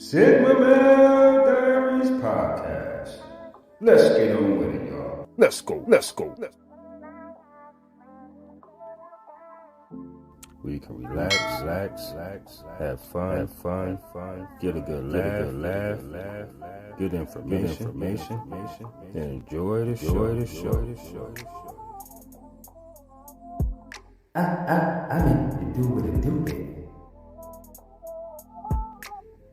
Sigma Male Diaries Podcast. Let's get on with it, y'all. Let's go. We can relax, have fun, get a good laugh, good information, and enjoy the show. I mean to do what it do, baby.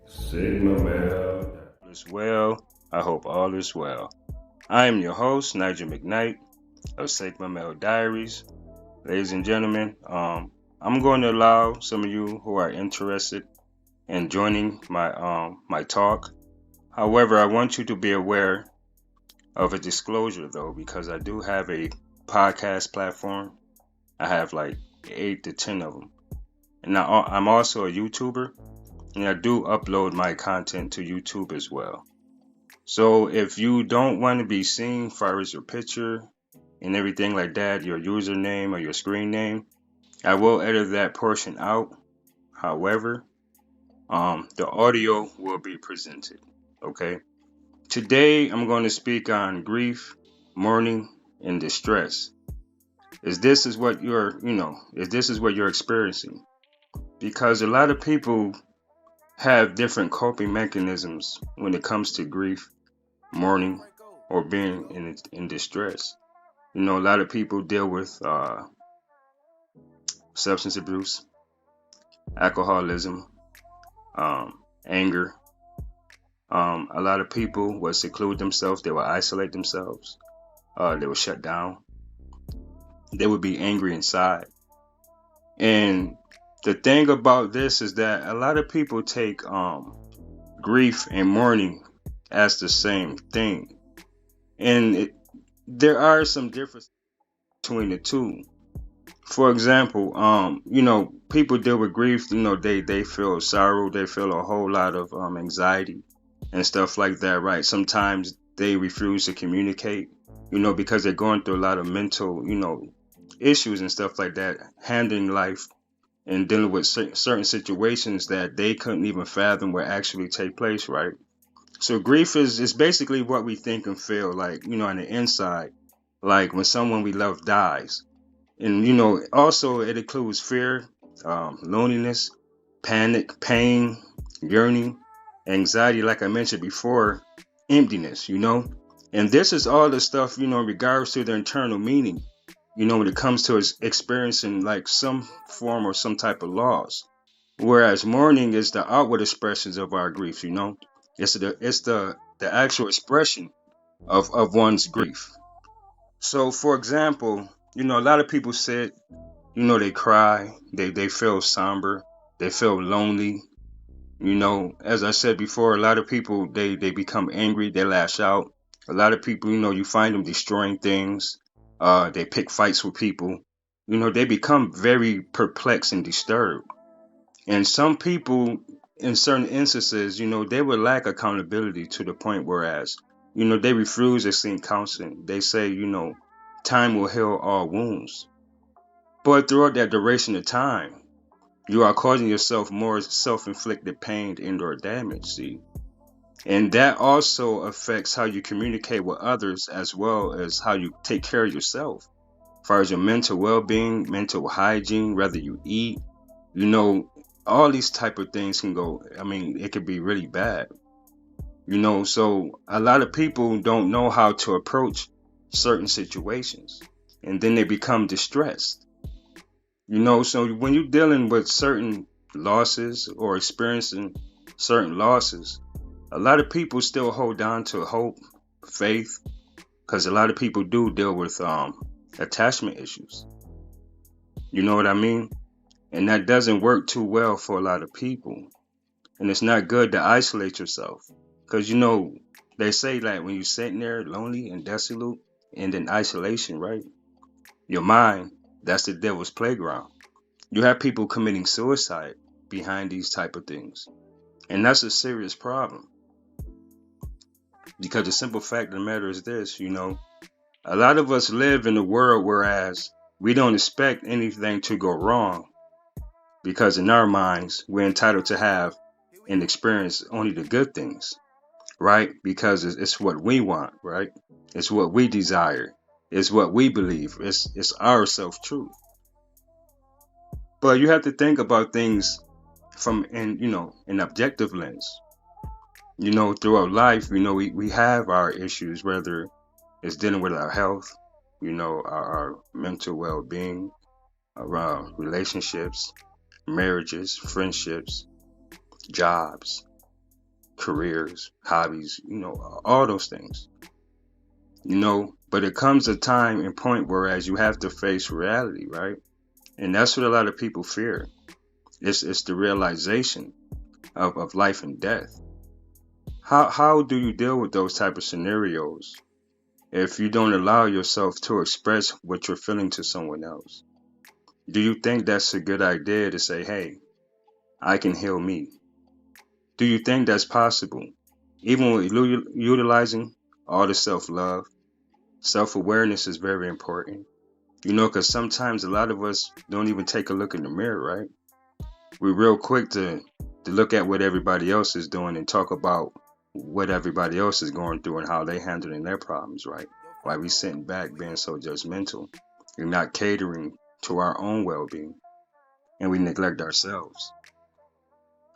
Sigma Male. All is well. I hope all is well. I am your host, Nigel McKnight of Sigma Male Diaries. Ladies and gentlemen, I'm going to allow some of you who are interested in joining my talk. However, I want you to be aware of a disclosure though, because I do have a podcast platform. I have like 8 to 10 of them. And now I'm also a YouTuber, and I do upload my content to YouTube as well. So if you don't want to be seen as far as your picture and everything like that, your username or your screen name, I will edit that portion out. However, the audio will be presented. Okay. Today I'm going to speak on grief, mourning, and distress. If this is what you're experiencing, because a lot of people have different coping mechanisms when it comes to grief, mourning, or being in distress. A lot of people deal with substance abuse, alcoholism, anger. A lot of people will seclude themselves. They will isolate themselves. They will shut down. They would be angry inside. And the thing about this is that a lot of people take grief and mourning as the same thing. And there are some differences between the two. For example, people deal with grief, they feel sorrow, they feel a whole lot of anxiety and stuff like that, right? Sometimes they refuse to communicate, because they're going through a lot of mental, issues and stuff like that, handling life and dealing with certain situations that they couldn't even fathom would actually take place, right? So grief is basically what we think and feel like, on the inside, like when someone we love dies. And, also it includes fear, loneliness, panic, pain, yearning, anxiety, like I mentioned before, emptiness, And this is all the stuff, in regards to the internal meaning, when it comes to experiencing like some form or some type of loss. Whereas mourning is the outward expressions of our grief, It's the actual expression of one's grief. So for example, a lot of people said, they cry, they feel somber, they feel lonely. As I said before, a lot of people, they become angry, they lash out. A lot of people, you find them destroying things. They pick fights with people. They become very perplexed and disturbed. And some people, in certain instances, they would lack accountability to the point whereas, they refuse to seek counseling. They say, time will heal all wounds. But throughout that duration of time, you are causing yourself more self-inflicted pain and or damage, see? And that also affects how you communicate with others as well as how you take care of yourself. As far as your mental well-being, mental hygiene, whether you eat, all these type of things can go, it could be really bad. So a lot of people don't know how to approach certain situations. And then they become distressed. So when you're dealing with certain losses or experiencing certain losses, a lot of people still hold on to hope, faith, because a lot of people do deal with attachment issues. You know what I mean? And that doesn't work too well for a lot of people. And it's not good to isolate yourself. Because, they say that when you're sitting there lonely and desolate and in isolation, right? Your mind, that's the devil's playground. You have people committing suicide behind these type of things. And that's a serious problem. Because the simple fact of the matter is this, a lot of us live in a world whereas we don't expect anything to go wrong. Because in our minds, we're entitled to have and experience only the good things, right? Because it's what we want, right? It's what we desire. It's what we believe. It's our self truth. But you have to think about things from an objective lens. Throughout life, we have our issues, whether it's dealing with our health, our mental well being, around relationships, marriages, friendships, jobs, careers, hobbies, all those things. But it comes a time and point whereas you have to face reality, right? And that's what a lot of people fear. It's the realization of life and death. How do you deal with those type of scenarios if you don't allow yourself to express what you're feeling to someone else? Do you think that's a good idea to say, hey, I can heal me? Do you think that's possible? Even with utilizing all the self-love, self-awareness is very important. Because sometimes a lot of us don't even take a look in the mirror, right? We're real quick to look at what everybody else is doing and talk about what everybody else is going through and how they handling their problems, right? Why we sitting back being so judgmental and not catering to our own well-being, and we neglect ourselves.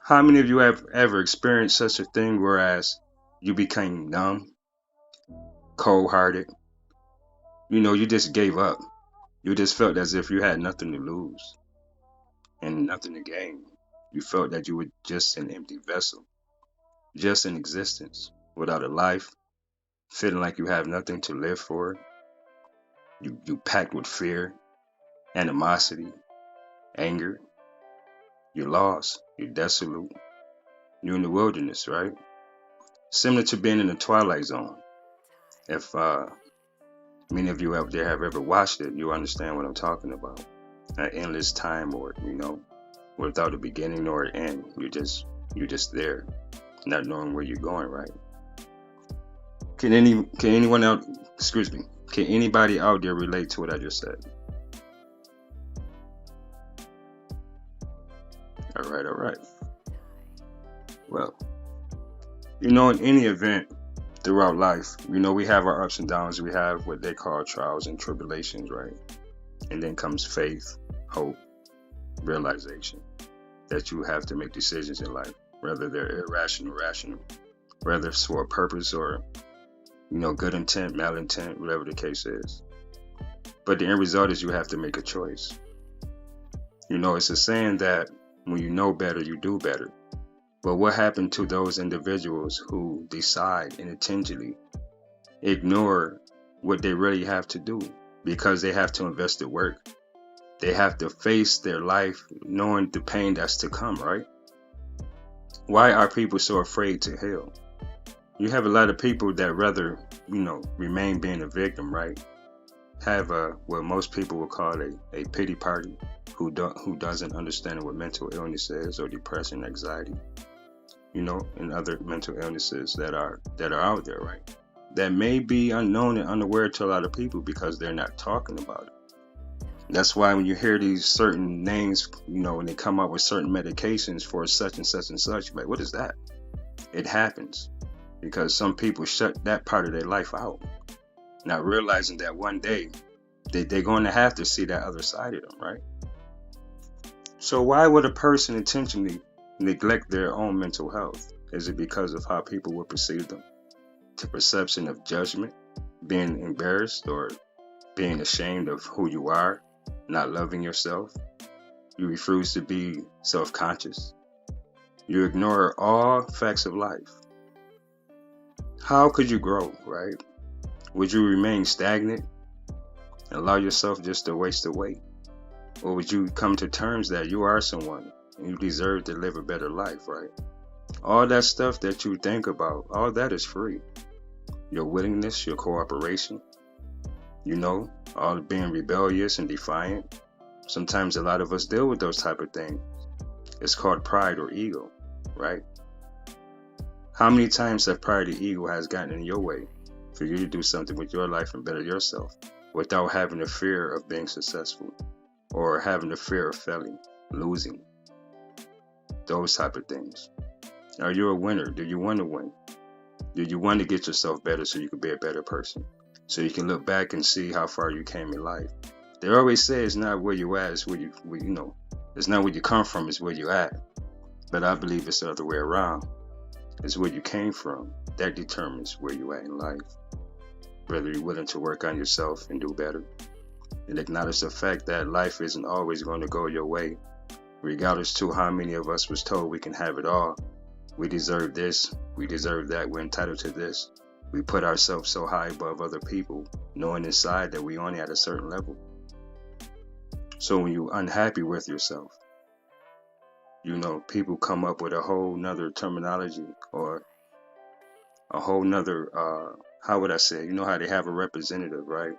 How many of you have ever experienced such a thing whereas you became numb, cold-hearted? You just gave up. You just felt as if you had nothing to lose and nothing to gain. You felt that you were just an empty vessel, just in existence, without a life, feeling like you have nothing to live for. You packed with fear, animosity, anger. You're lost. You're desolate. You're in the wilderness, right? Similar to being in the Twilight Zone. If many of you out there have ever watched it, you understand what I'm talking about. An endless time, or without a beginning nor an end. You're just there, not knowing where you're going, right? Can anyone out? Excuse me. Can anybody out there relate to what I just said? All right. Well, in any event throughout life, we have our ups and downs. We have what they call trials and tribulations, right? And then comes faith, hope, realization that you have to make decisions in life, whether they're irrational, rational, whether it's for a purpose or, good intent, malintent, whatever the case is. But the end result is you have to make a choice. It's a saying that when you know better, you do better. But what happened to those individuals who decide intentionally ignore what they really have to do because they have to invest the work? They have to face their life knowing the pain that's to come, right? Why are people so afraid to heal? You have a lot of people that rather, remain being a victim, right? Have what most people would call a pity party, who doesn't understand what mental illness is, or depression, anxiety, and other mental illnesses that are out there, right? That may be unknown and unaware to a lot of people because they're not talking about it. That's why when you hear these certain names, when they come up with certain medications for such and such and such, like, what is that? It happens because some people shut that part of their life out, not realizing that one day they're going to have to see that other side of them, right? So why would a person intentionally neglect their own mental health? Is it because of how people will perceive them? The perception of judgment, being embarrassed, or being ashamed of who you are, not loving yourself? You refuse to be self-conscious. You ignore all facts of life. How could you grow, right? Would you remain stagnant and allow yourself just to waste away? Or would you come to terms that you are someone and you deserve to live a better life, right? All that stuff that you think about, all that is free. Your willingness, your cooperation, all being rebellious and defiant. Sometimes a lot of us deal with those type of things. It's called pride or ego, right? How many times have pride or ego has gotten in your way for you to do something with your life and better yourself without having the fear of being successful or having the fear of failing, losing, those type of things? Are you a winner? Do you want to win? Do you want to get yourself better so you can be a better person? So you can look back and see how far you came in life. They always say it's not where you at, it's it's not where you come from, it's where you at. But I believe it's the other way around. It's where you came from. That determines where you at in life. Whether you're willing to work on yourself and do better. And acknowledge the fact that life isn't always going to go your way. Regardless to how many of us was told we can have it all. We deserve this, we deserve that, we're entitled to this. We put ourselves so high above other people, knowing inside that we only at a certain level. So when you're unhappy with yourself, people come up with a whole nother terminology or a whole nother, how would I say, how they have a representative, right?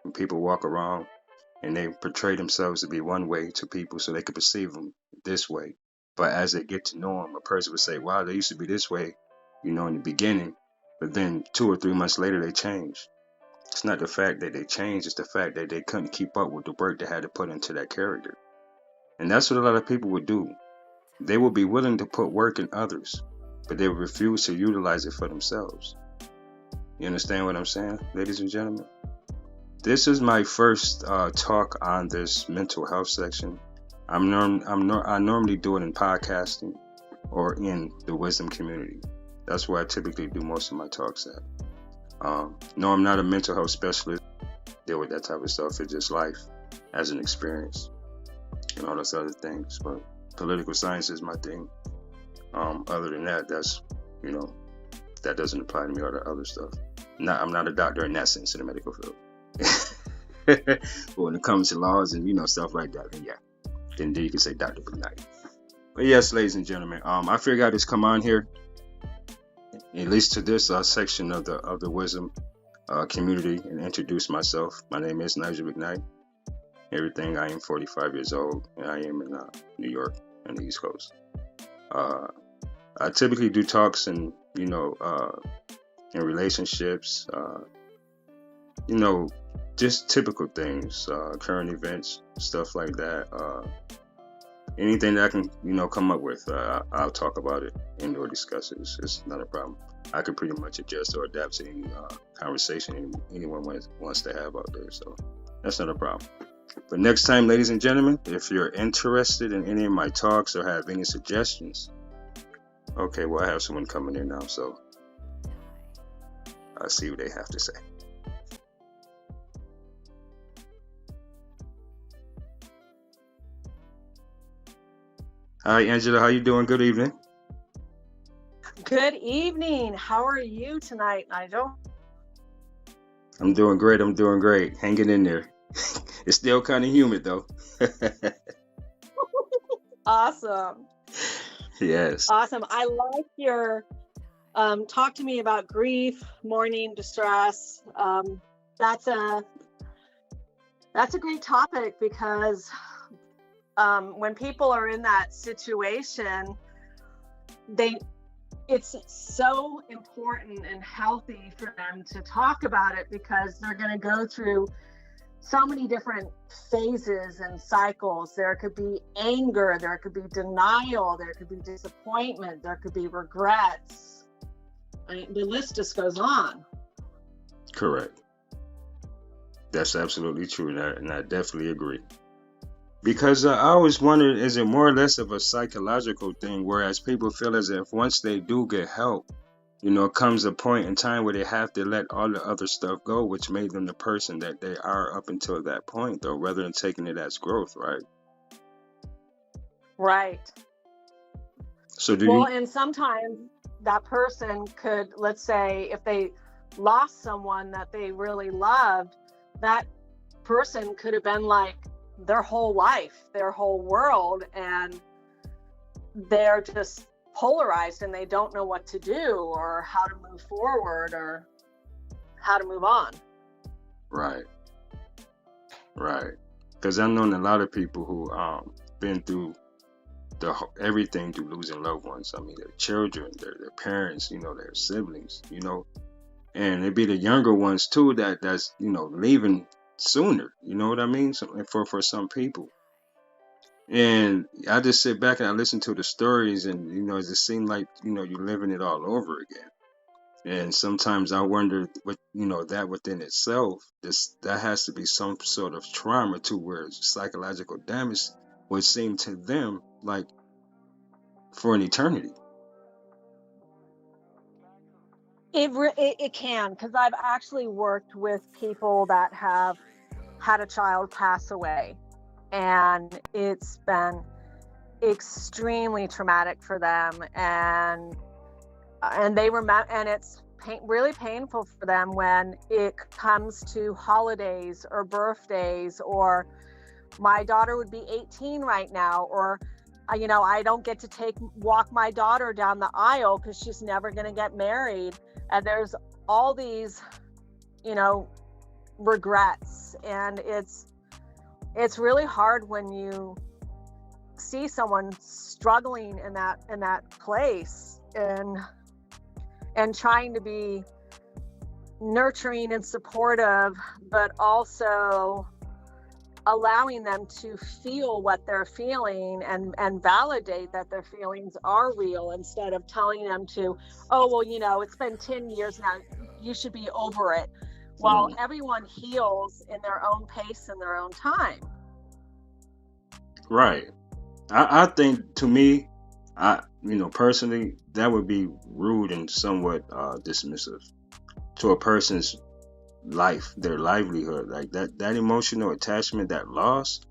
When people walk around and they portray themselves to be one way to people so they can perceive them this way. But as they get to know them, a person would say, wow, they used to be this way, in the beginning. But then 2 or 3 months later, they changed. It's not the fact that they changed. It's the fact that they couldn't keep up with the work they had to put into that character. And that's what a lot of people would do. They will be willing to put work in others, but they will refuse to utilize it for themselves. You understand what I'm saying, ladies and gentlemen? This is my first talk on this mental health section. I normally do it in podcasting or in the wisdom community. That's where I typically do most of my talks at. No, I'm not a mental health specialist. Deal with that type of stuff. It's just life as an experience and all those other things. But political science is my thing. Other than that, that's, that doesn't apply to me or the other stuff. I'm not a doctor in that sense in the medical field. But when it comes to laws and stuff like that, then you can say Dr. McKnight. But yes, ladies and gentlemen, I figured I'd just come on here, at least to this section of the wisdom community, and introduce myself. My name is Nigel McKnight. Everything, I am 45 years old, and I am in New York on the East Coast. I typically do talks in relationships, just typical things, current events, stuff like that. Anything that I can, come up with, I'll talk about it and or discuss it. It's not a problem. I can pretty much adjust or adapt to any conversation anyone wants to have out there. So that's not a problem. But next time, ladies and gentlemen, if you're interested in any of my talks or have any suggestions, okay, well, I have someone coming in now, so I'll see what they have to say. Hi, Angela. How you doing? Good evening. Good evening. How are you tonight, Nigel? I'm doing great. Hanging in there. It's still kind of humid, though. Awesome. Yes. Awesome. I like your talk to me about grief, mourning, distress. That's a great topic because when people are in that situation, it's so important and healthy for them to talk about it because they're going to go through so many different phases and cycles. There could be anger, there could be denial, there could be disappointment, there could be regrets. The list just goes on. Correct. That's absolutely true, and I definitely agree. Because I always wondered, is it more or less of a psychological thing, whereas people feel as if once they do get help, comes a point in time where they have to let all the other stuff go, which made them the person that they are up until that point, though, rather than taking it as growth, right? Right. So and sometimes that person could, let's say, if they lost someone that they really loved, that person could have been like their whole life, their whole world, and they're just polarized and they don't know what to do or how to move forward or how to move on. Right. Because I've known a lot of people who been through everything through losing loved ones. I mean, their children, their parents, their siblings, and it'd be the younger ones too that's leaving sooner. You know what I mean? So, for some people. And I just sit back and I listen to the stories, and it just seems like you're living it all over again. And sometimes I wonder what that within itself, that has to be some sort of trauma to where psychological damage would seem to them like for an eternity. It can, because I've actually worked with people that have had a child pass away, and it's been extremely traumatic for them, and they remember, and it's really painful for them when it comes to holidays or birthdays, or my daughter would be 18 right now, or I don't get to walk my daughter down the aisle because she's never going to get married, and there's all these regrets, and it's really hard when you see someone struggling in that place, and trying to be nurturing and supportive, but also allowing them to feel what they're feeling, and validate that their feelings are real, instead of telling them to, oh, well, it's been 10 years now, you should be over it. Well, everyone heals in their own pace and their own time. Right. I think, to me, personally, that would be rude and somewhat dismissive to a person's life, their livelihood. Like that emotional attachment, that loss,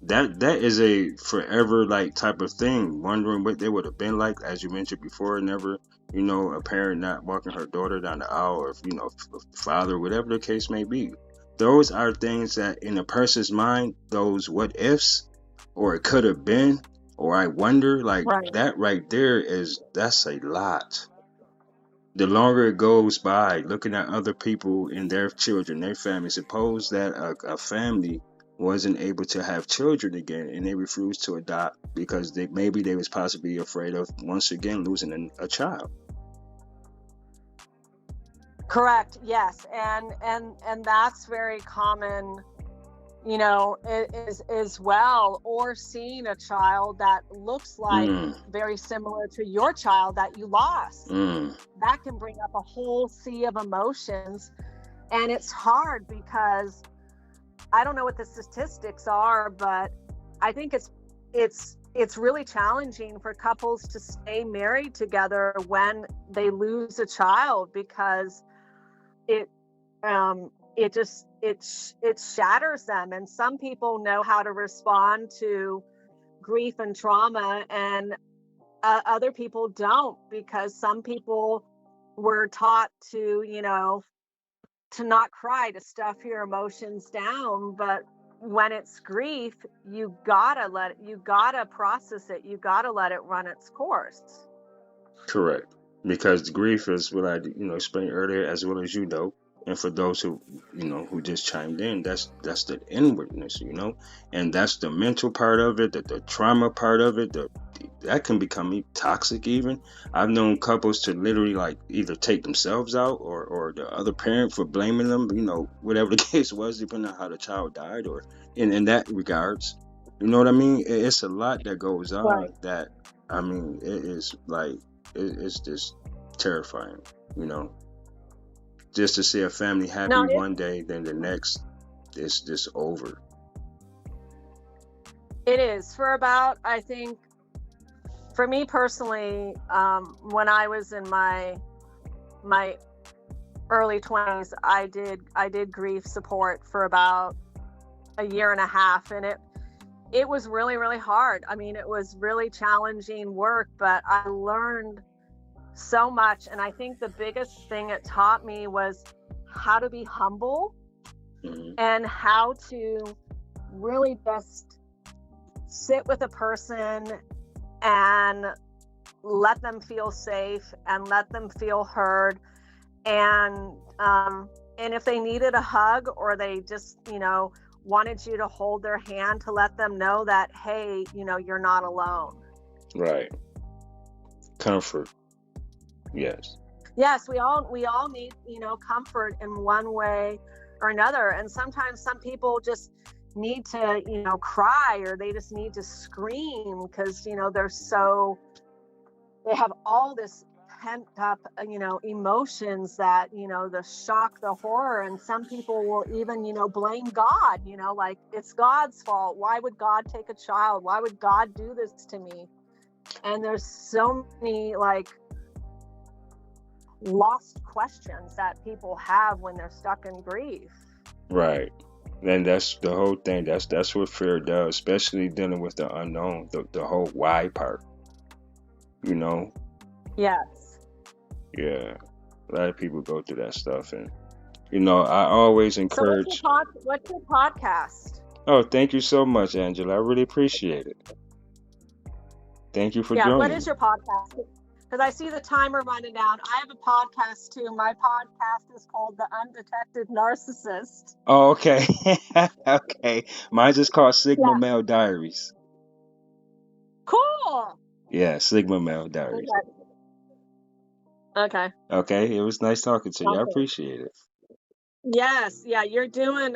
that is a forever like type of thing. Wondering what they would have been like, as you mentioned before. Never, a parent not walking her daughter down the aisle, or father, whatever the case may be. Those are things that in a person's mind, those what ifs, or it could have been, or I wonder, like Right. that right there that's a lot. The longer it goes by, looking at other people and their children, their family, suppose that a family wasn't able to have children again, and they refused to adopt because maybe they was possibly afraid of once again losing a child. Correct. Yes. And that's very common, as well, or seeing a child that looks like very similar to your child that you lost. That can bring up a whole sea of emotions, and it's hard because I don't know what the statistics are, but I think it's really challenging for couples to stay married together when they lose a child, because it shatters them. And some people know how to respond to grief and trauma, and other people don't, because some people were taught to not cry, to stuff your emotions down. But when it's grief, you gotta process it, you gotta let it run its course. Correct. Because the grief is what I explained earlier, as well as and for those who who just chimed in, that's the inwardness, and that's the mental part of it, the trauma part of it, that can become toxic. Even I've known couples to literally like either take themselves out, or the other parent for blaming them, whatever the case was, depending on how the child died, or in that regards. You know what I mean? It's a lot that goes on. Right. That, I mean, it is like, it's just terrifying, just to see a family happy one day, then the next it's just over. It is. For about, I think, for me personally, when I was in my early 20s, I did grief support for about a year and a half, and it was really, really hard. I mean, it was really challenging work, but I learned so much. And I think the biggest thing it taught me was how to be humble, and how to really just sit with a person and let them feel safe and let them feel heard. And if they needed a hug, or they just, wanted you to hold their hand, to let them know that, hey, you're not alone. Right. Comfort. Yes, we all need, comfort in one way or another. And sometimes some people just need to, cry, or they just need to scream because, they have all this pent up, emotions that, the shock, the horror. And some people will even, blame God, like it's God's fault. Why would God take a child? Why would God do this to me? And there's so many like lost questions that people have when they're stuck in grief. Right. And that's the whole thing. That's what fear does, especially dealing with the unknown, the whole why part. You know? Yes. Yeah. A lot of people go through that stuff, and I always So encourage. what's your podcast? Oh, thank you so much, Angela. I really appreciate it. Thank you for Yeah, what joining is me. your podcast? Because I see the timer running down. I have a podcast too. My podcast is called The Undetected Narcissist. Oh, okay. Okay. Mine's just called Sigma Yeah. Male Diaries. Cool. Yeah, Sigma Male Diaries. Okay. Okay, it was nice talking to you. I Okay. appreciate it. Yes. Yeah, you're doing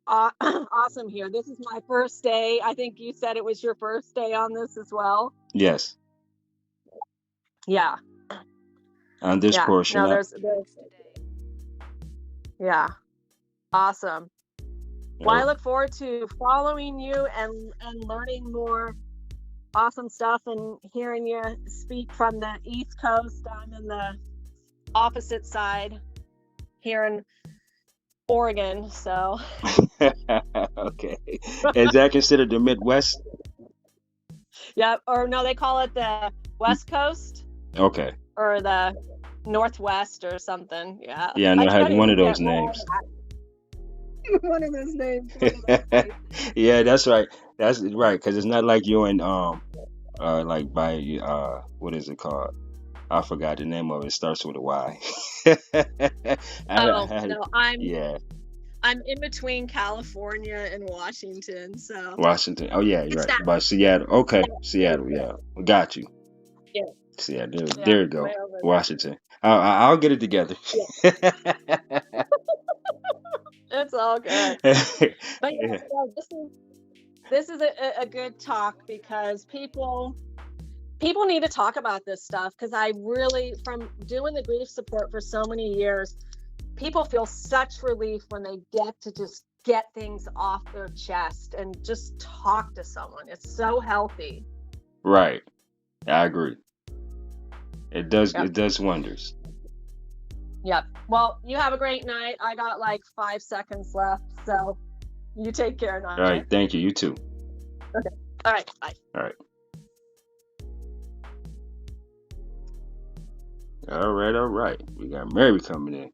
awesome here. This is my first day. I think you said it was your first day on this as well. Yes. Yeah. On this Yeah. portion. No, there's yeah. Awesome. Well, I look forward to following you and learning more awesome stuff and hearing you speak from the East Coast. I'm in the opposite side here in Oregon, so. Okay. Is that considered the Midwest? Yeah, or no, they call it the West Coast. Okay. Or the Northwest or something. Yeah. Yeah, I know it has one of those names. One of those names. Yeah, that's right. That's right, because it's not like you're in like by what is it called? I forgot the name of it. It starts with a Y. I'm in between California and Washington, so. Washington. Oh yeah, you're right. By Seattle. Okay, Seattle. Yeah, got you. Yeah. Seattle. There you go. Washington. I'll get it together. Yeah. It's all good. But yeah, this is a good talk because people need to talk about this stuff, because I really, from doing the grief support for so many years, people feel such relief when they get to just get things off their chest and just talk to someone. It's so healthy. Right. I agree. It does. Yep. It does wonders. Yep. Well, you have a great night. I got like 5 seconds left, so you take care now. All right. Thank you. You too. Okay. All right. Bye. All right. All right. All right. We got Mary coming in.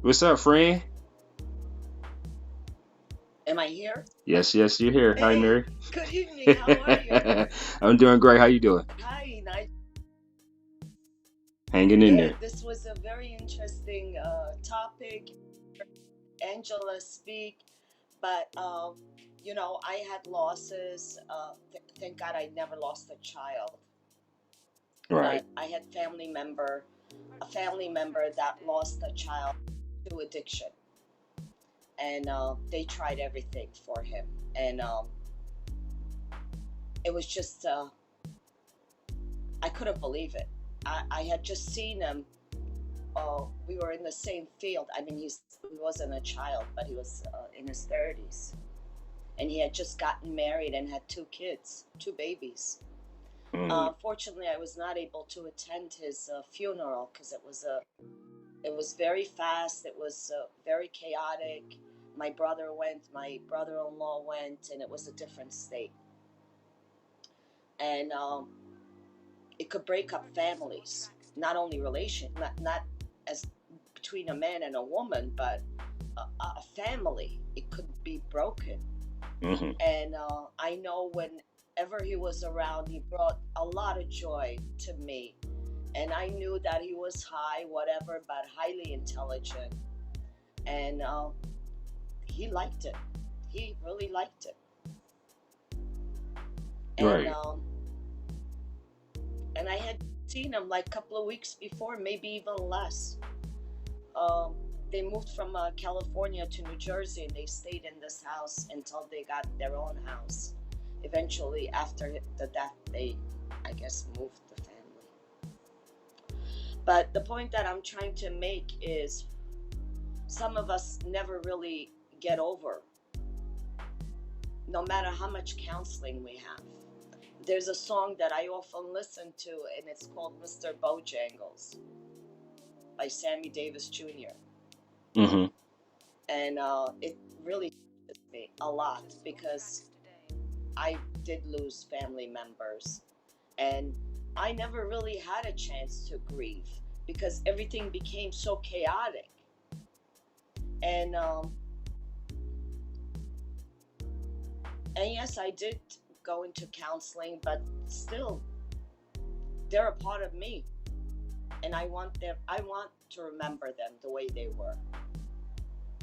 What's up, friend? Am I here? Yes, you're here. Hey, hi, Mary. Good evening. How are you? I'm doing great. How you doing? Hi, nice. Hanging in there. This was a very interesting topic. Angela speak, but I had losses. Thank God I never lost a child. Right. But I had a family member that lost a child to addiction, and they tried everything for him, and it was just I couldn't believe it. I had just seen him. We were in the same field. I mean, he wasn't a child, but he was in his 30s, and he had just gotten married and had 2 kids, 2 babies. Fortunately, I was not able to attend his funeral because it was very fast. It was very chaotic. My brother went, my brother-in-law went, and it was a different state. And it could break up families, not only not as between a man and a woman, but a family. It could be broken. Mm-hmm. And I know whenever he was around, he brought a lot of joy to me. And I knew that he was high, whatever, but highly intelligent. And he liked it. He really liked it. And, right. And I had seen him like a couple of weeks before, maybe even less. they moved from California to New Jersey, and they stayed in this house until they got their own house. Eventually, after the death, they, I guess, moved the family. But the point that I'm trying to make is some of us never really get over, no matter how much counseling we have. There's a song that I often listen to, and it's called Mr. Bojangles by Sammy Davis Jr. Mm-hmm. And it really touches me a lot because I did lose family members, and I never really had a chance to grieve because everything became so chaotic. And yes, I did go into counseling, but still, they're a part of me, and I want to remember them the way they were.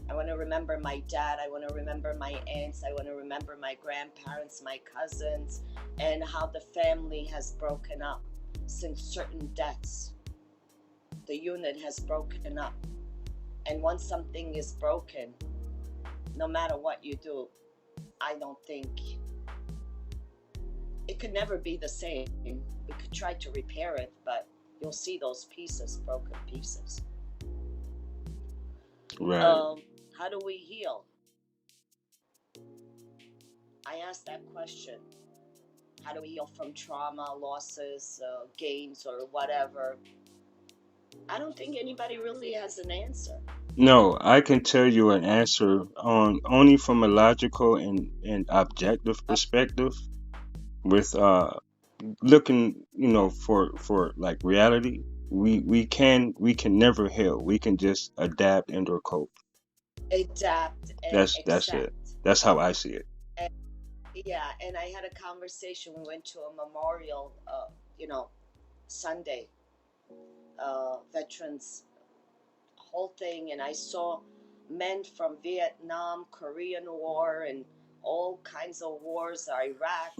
I want to remember my dad. I want to remember my aunts. I want to remember my grandparents, my cousins, and how the family has broken up since certain deaths. The unit has broken up. And once something is broken, no matter what you do, I don't think it could never be the same. We could try to repair it, but you'll see those pieces, broken pieces. Right. How do we heal? I asked that question. How do we heal from trauma, losses, gains, or whatever? I don't think anybody really has an answer. No, I can tell you an answer on only from a logical and objective perspective, with looking, for like reality. We can never heal. We can just adapt and or cope. Adapt and That's accept. it. That's how I see it. And, yeah, and I had a conversation. We went to a memorial, Sunday, veterans whole thing, and I saw men from Vietnam, Korean War, and all kinds of wars, Iraq,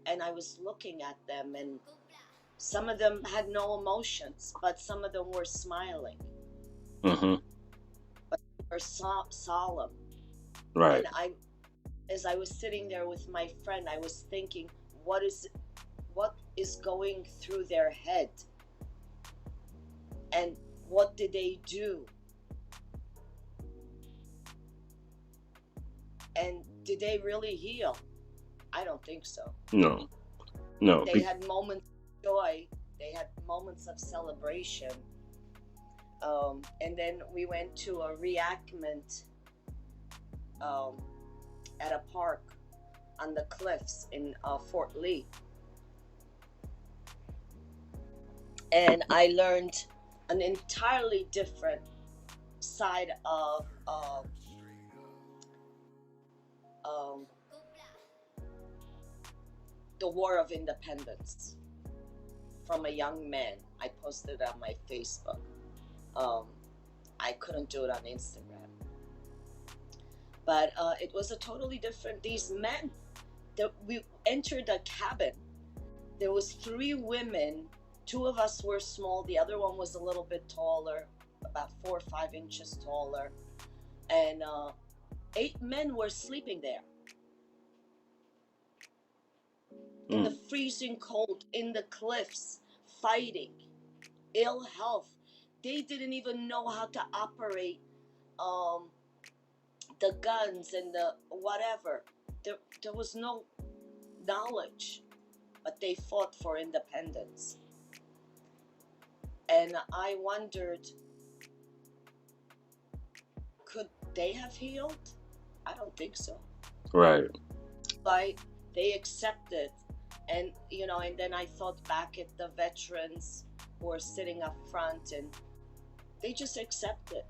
and I was looking at them, and some of them had no emotions, but some of them were smiling. Mm-hmm. But they were solemn. Right. And as I was sitting there with my friend, I was thinking, what is going through their head? And what did they do? And did they really heal? I don't think so. No. They had moments of joy. They had moments of celebration. And then we went to a reenactment at a park on the cliffs in Fort Lee. And I learned an entirely different side of the War of Independence from a young man. I posted it on my Facebook. I couldn't do it on Instagram. But it was a totally different, these men, we entered a cabin. There was 3 women, 2 of us were small, the other one was a little bit taller, about 4 or 5 inches taller, and 8 men were sleeping there. In the freezing cold, in the cliffs, fighting, ill health. They didn't even know how to operate the guns and the whatever. There was no knowledge, but they fought for independence. And I wondered, could they have healed? I don't think so. Right. But they accepted. And, and then I thought back at the veterans who were sitting up front, and they just accepted.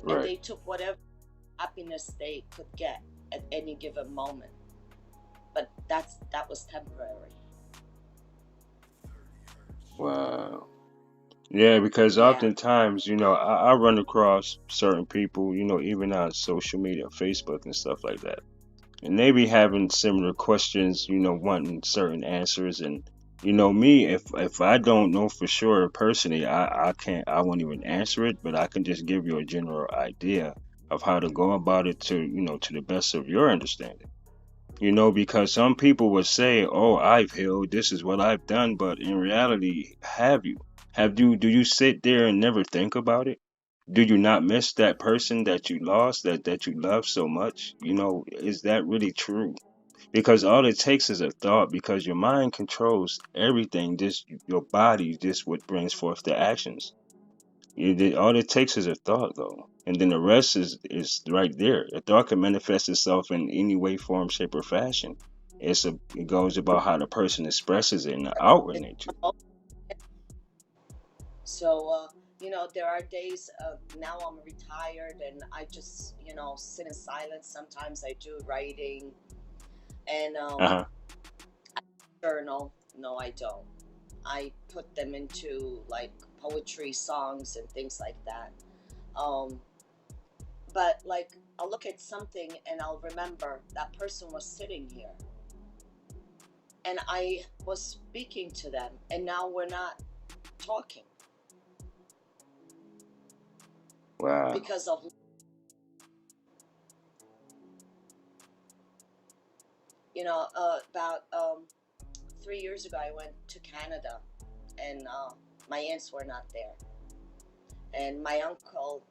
Right. And they took whatever happiness they could get at any given moment. But that was temporary. Wow. Yeah, because oftentimes, I run across certain people, even on social media, Facebook and stuff like that. And they be having similar questions, wanting certain answers, and You know me, if I don't know for sure personally, I won't even answer it, but I can just give you a general idea of how to go about it to, to the best of your understanding. Because some people will say, "Oh, I've healed. This is what I've done," but in reality, have you? Do you sit there and never think about it? Do you not miss that person that you lost, that you love so much? Is that really true? Because all it takes is a thought, because your mind controls everything, just your body, just what brings forth the actions. All it takes is a thought, though, and then the rest is right there. A thought can manifest itself in any way, form, shape, or fashion. It goes about how the person expresses it in the outward It's nature. So, there are days, now I'm retired and I just, sit in silence. Sometimes I do writing and Uh-huh. journal. No, I don't. I put them into like poetry, songs, and things like that. Um, but like, I'll look at something and I'll remember that person was sitting here and I was speaking to them, and now we're not talking Wow. because of about 3 years ago, I went to Canada, and my aunts were not there, and my uncle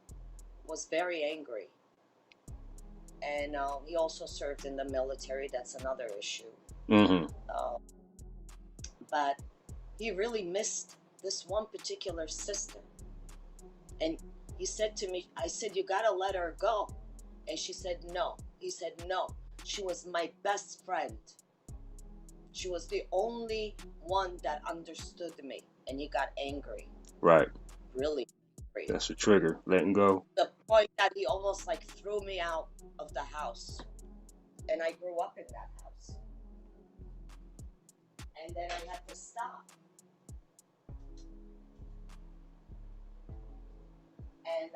was very angry, and he also served in the military. That's another issue. Mm-hmm. Uh, but he really missed this one particular sister, and he said to me, I said, "You gotta let her go," and she said no. He said no. She was my best friend. She was the only one that understood me, and he got angry, Right. really angry. That's a trigger. Letting go. The point that he almost like threw me out of the house, and I grew up in that house, and then I had to stop. And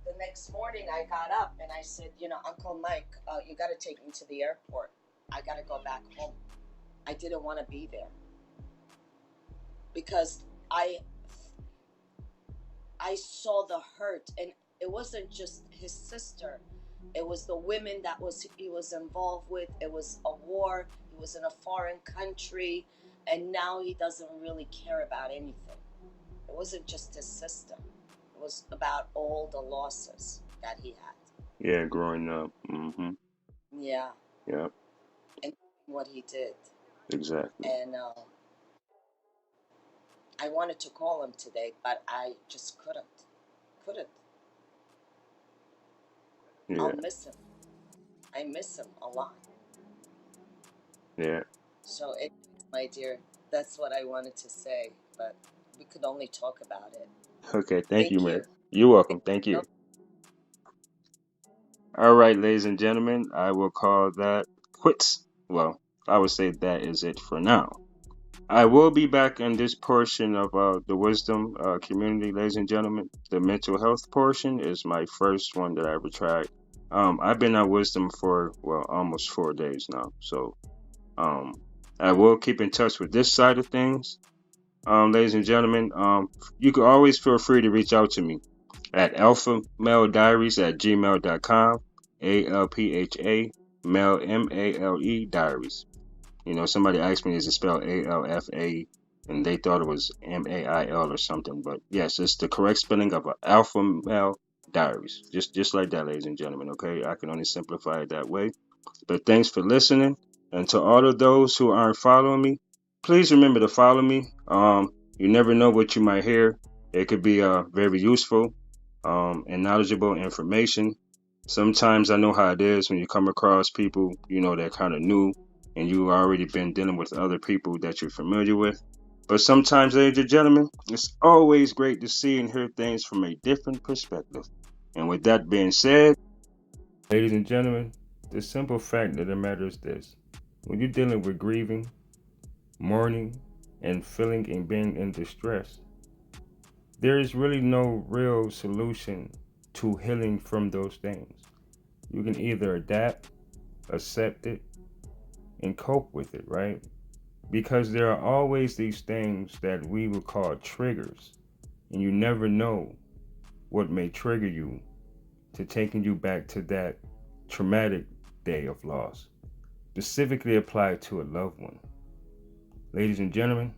the next morning I got up and I said, Uncle Mike, you got to take me to the airport. I got to go back home. I didn't want to be there because I saw the hurt, and it wasn't just his sister. It was the women that he was involved with. It was a war. He was in a foreign country, and now he doesn't really care about anything. It wasn't just his sister. It was about all the losses that he had. Yeah, growing up. Mm-hmm. Yeah. Yeah, And what he did. exactly. And I wanted to call him today, but I just couldn't. Yeah, I'll miss him. I miss him a lot. yeah. So, my dear, that's what I wanted to say, but we could only talk about it. Okay, thank you, Thank man. you. You're welcome. Thank No, you. All right, ladies and gentlemen, I will call that quits. Well, I would say that is it for now. I will be back in this portion of the wisdom community, ladies and gentlemen. The mental health portion is my first one that I ever tried. I've been on wisdom for, well, almost 4 days now. So I will keep in touch with this side of things. Ladies and gentlemen, you can always feel free to reach out to me at alphamalediaries@gmail.com. ALPHA Male MALE Diaries. Somebody asked me, is it spelled ALFA? And they thought it was MAIL or something. But yes, it's the correct spelling of Alpha Male Diaries. Just like that, ladies and gentlemen. Okay, I can only simplify it that way. But thanks for listening. And to all of those who aren't following me, please remember to follow me. You never know what you might hear. It could be very useful and knowledgeable information. Sometimes I know how it is when you come across people, that kind of new, and you already been dealing with other people that you're familiar with. But sometimes, ladies and gentlemen, it's always great to see and hear things from a different perspective. And with that being said, ladies and gentlemen, the simple fact of the matter is this: when you're dealing with grieving, mourning, and feeling and being in distress, there is really no real solution to healing from those things. You can either adapt, accept it, and cope with it, right? because there are always these things that we would call triggers, and you never know what may trigger you to taking you back to that traumatic day of loss, specifically applied to a loved one. Ladies and gentlemen,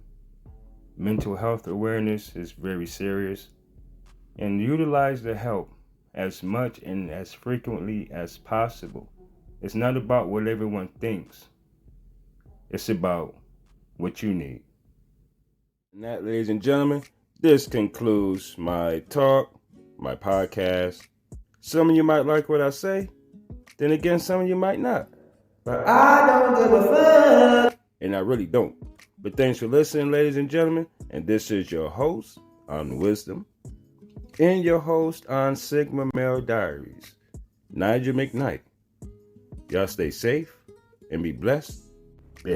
mental health awareness is very serious, and utilize the help as much and as frequently as possible. It's not about what everyone thinks. It's about what you need. And that, ladies and gentlemen, this concludes my talk, my podcast. Some of you might like what I say, then again, some of you might not. But I don't give a fuck. And I really don't. But thanks for listening, ladies and gentlemen. And this is your host on Wisdom and your host on Sigma Male Diaries, Nigel McKnight. Y'all stay safe and be blessed. Be